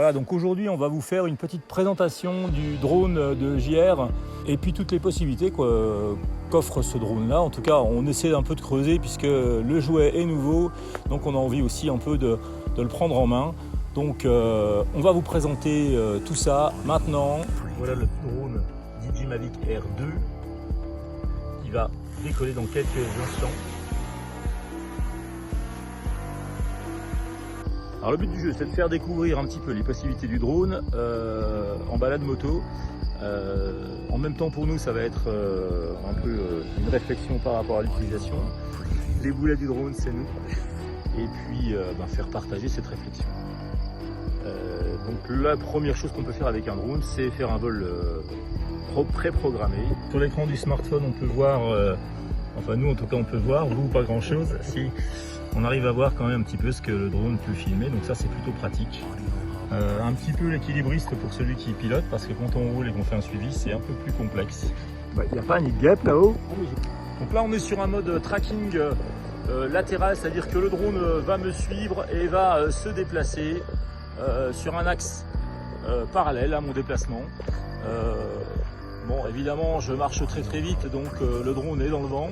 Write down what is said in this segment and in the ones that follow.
Voilà, donc aujourd'hui on va vous faire une petite présentation du drone de JR et puis toutes les possibilités qu'offre ce drone là. En tout cas on essaie un peu de creuser puisque le jouet est nouveau, donc on a envie aussi un peu de le prendre en main. Donc on va vous présenter tout ça maintenant. Voilà le drone DJI Mavic Air 2 qui va décoller dans quelques instants. Alors le but du jeu, c'est de faire découvrir un petit peu les possibilités du drone en balade moto. En même temps pour nous, ça va être un peu une réflexion par rapport à l'utilisation. Les boulets du drone, c'est nous. Et puis faire partager cette réflexion. Donc la première chose qu'on peut faire avec un drone, c'est faire un vol pré-programmé. Sur l'écran du smartphone, on peut voir, enfin nous en tout cas on peut voir, vous pas grand chose. Si on arrive à voir quand même un petit peu ce que le drone peut filmer, donc ça c'est plutôt pratique. Un petit peu l'équilibriste pour celui qui pilote, parce que quand on roule et qu'on fait un suivi, c'est un peu plus complexe. Il n'y a pas un nid de guêpe là-haut. Donc là on est sur un mode tracking latéral, c'est-à-dire que le drone va me suivre et va se déplacer sur un axe parallèle à mon déplacement. Bon, évidemment je marche très vite, donc le drone est dans le vent.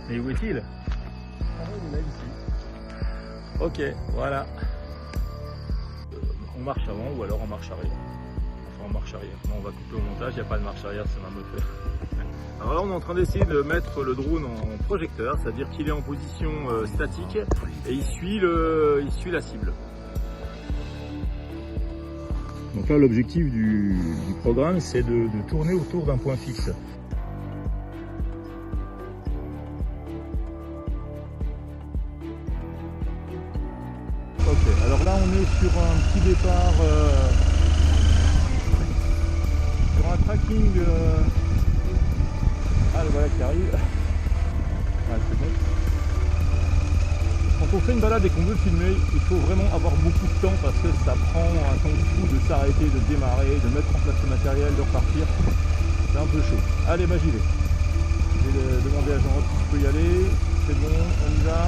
Mais où est-il? Il est là, ici. Ok, voilà. On marche avant ou alors en marche arrière. Enfin en marche arrière. Non, on va couper au montage, il n'y a pas de marche arrière, ça va me faire. Alors là on est en train d'essayer de mettre le drone en projecteur, c'est-à-dire qu'il est en position statique et il suit la cible. Donc là l'objectif du programme, c'est de tourner autour d'un point fixe. Ok, alors là on est sur un petit départ, sur un tracking. Ah le voilà qui arrive. Ouais, c'est bon. Quand on fait une balade et qu'on veut filmer, il faut vraiment avoir beaucoup de temps parce que ça prend un temps fou de s'arrêter, de démarrer, de mettre en place le matériel, de repartir. C'est un peu chaud. Allez, bah j'y vais. Je vais demander à Jean-Roch si je peux y aller. C'est bon, on y va.